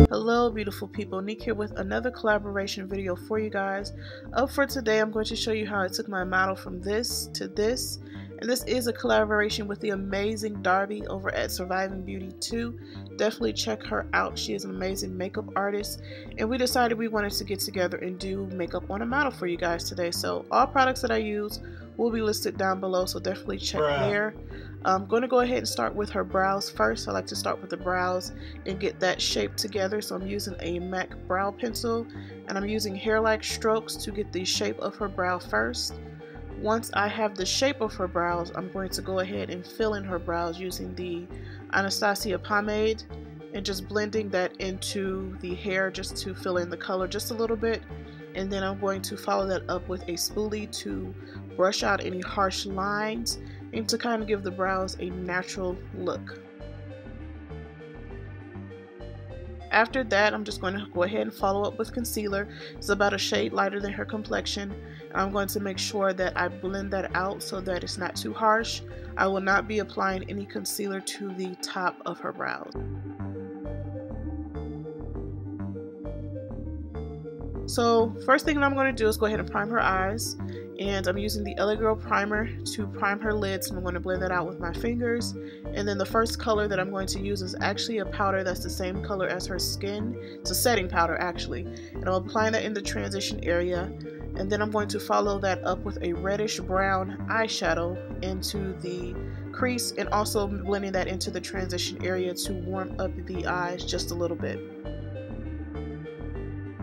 Hello beautiful people, Nick here with another collaboration video for you guys. Up for today, I'm going to show you how I took my model from this to this, and this is a collaboration with the amazing Darby over at SurvivingBeauty2. Definitely check her out. She is an amazing makeup artist, and we decided we wanted to get together and do makeup on a model for you guys today. So all products that I use will be listed down below, so definitely check there. I'm going to go ahead and start with her brows first. I like to start with the brows and get that shape together. So I'm using a MAC brow pencil, and I'm using hair-like strokes to get the shape of her brow first. Once I have the shape of her brows, I'm going to go ahead and fill in her brows using the ANASTASIA pomade and just blending that into the hair just to fill in the color just a little bit. And then I'm going to follow that up with a spoolie to brush out any harsh lines and to kind of give the brows a natural look. After that, I'm just going to go ahead and follow up with concealer. It's about a shade lighter than her complexion. I'm going to make sure that I blend that out so that it's not too harsh. I will not be applying any concealer to the top of her brows. So first thing that I'm going to do is go ahead and prime her eyes, and I'm using the LA Girl primer to prime her lids, and I'm going to blend that out with my fingers. And then the first color that I'm going to use is actually a powder that's the same color as her skin. It's a setting powder actually, and I'm applying that in the transition area, and then I'm going to follow that up with a reddish brown eyeshadow into the crease, and also blending that into the transition area to warm up the eyes just a little bit.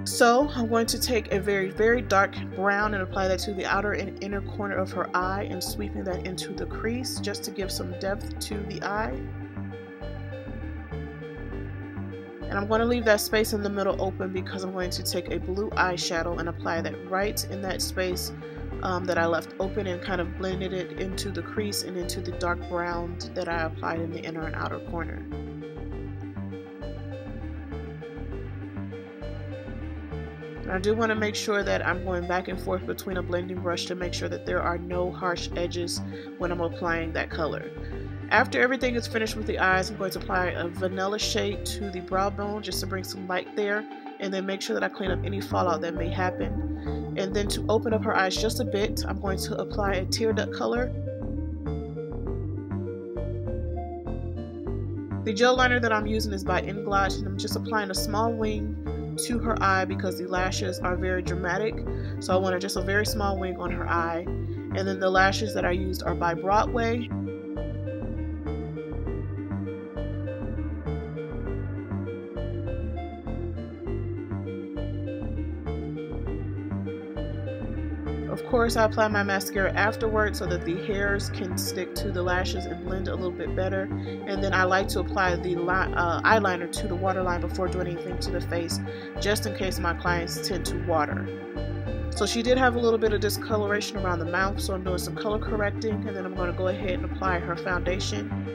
So I'm going to take a very dark brown and apply that to the outer and inner corner of her eye, and sweeping that into the crease just to give some depth to the eye. And I'm going to leave that space in the middle open because I'm going to take a blue eyeshadow and apply that right in that space that I left open, and kind of blended it into the crease and into the dark brown that I applied in the inner and outer corner. I do want to make sure that I'm going back and forth between a blending brush to make sure that there are no harsh edges when I'm applying that color. After everything is finished with the eyes, I'm going to apply a vanilla shade to the brow bone just to bring some light there, and then make sure that I clean up any fallout that may happen. And then to open up her eyes just a bit, I'm going to apply a tear duct color. The gel liner that I'm using is by Inglot, and I'm just applying a small wing to her eye because the lashes are very dramatic, so I wanted just a very small wing on her eye. And then the lashes that I used are by Broadway. Of course, I apply my mascara afterwards so that the hairs can stick to the lashes and blend a little bit better. And then I like to apply the eyeliner to the waterline before doing anything to the face, just in case my clients tend to water. So she did have a little bit of discoloration around the mouth, so I'm doing some color correcting, and then I'm going to go ahead and apply her foundation.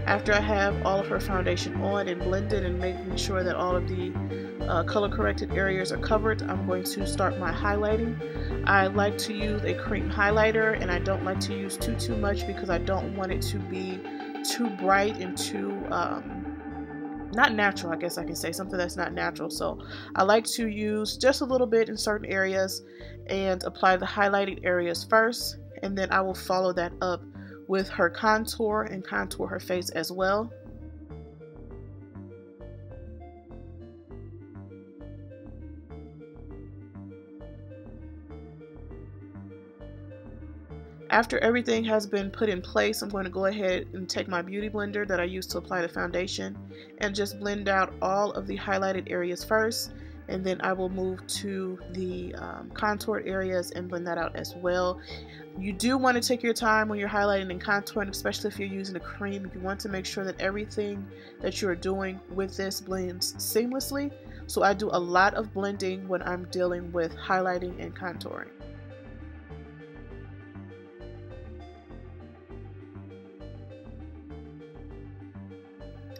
After I have all of her foundation on and blended and making sure that all of the color corrected areas are covered, I'm going to start my highlighting. I like to use a cream highlighter, and I don't like to use too much because I don't want it to be too bright and too not natural, I guess I can say, something that's not natural. So I like to use just a little bit in certain areas and apply the highlighted areas first, and then I will follow that up with her contour and contour her face as well. After everything has been put in place, I'm going to go ahead and take my beauty blender that I used to apply the foundation and just blend out all of the highlighted areas first, and then I will move to the contoured areas and blend that out as well. You do want to take your time when you're highlighting and contouring, especially if you're using a cream. You want to make sure that everything that you're doing with this blends seamlessly. So I do a lot of blending when I'm dealing with highlighting and contouring.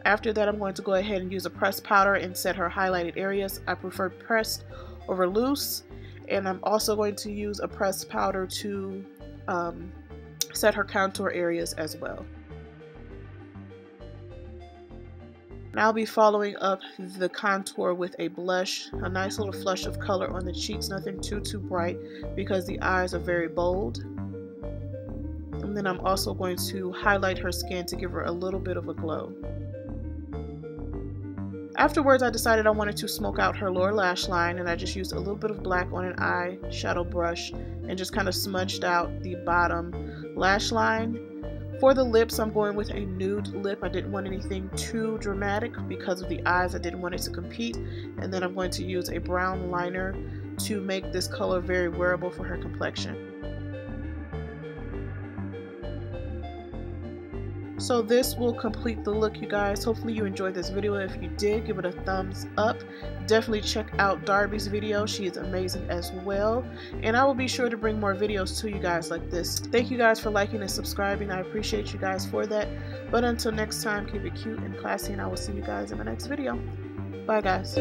After that, I'm going to go ahead and use a pressed powder and set her highlighted areas. I prefer pressed over loose, and I'm also going to use a pressed powder to set her contour areas as well. Now I'll be following up the contour with a blush, a nice little flush of color on the cheeks, nothing too bright because the eyes are very bold. And then I'm also going to highlight her skin to give her a little bit of a glow. Afterwards, I decided I wanted to smoke out her lower lash line, and I just used a little bit of black on an eye shadow brush and just kind of smudged out the bottom lash line. For the lips, I'm going with a nude lip. I didn't want anything too dramatic because of the eyes. I didn't want it to compete. And then I'm going to use a brown liner to make this color very wearable for her complexion. So this will complete the look, you guys. Hopefully you enjoyed this video. If you did, give it a thumbs up. Definitely check out Darby's video. She is amazing as well. And I will be sure to bring more videos to you guys like this. Thank you guys for liking and subscribing. I appreciate you guys for that. But until next time, keep it cute and classy, and I will see you guys in my next video. Bye, guys.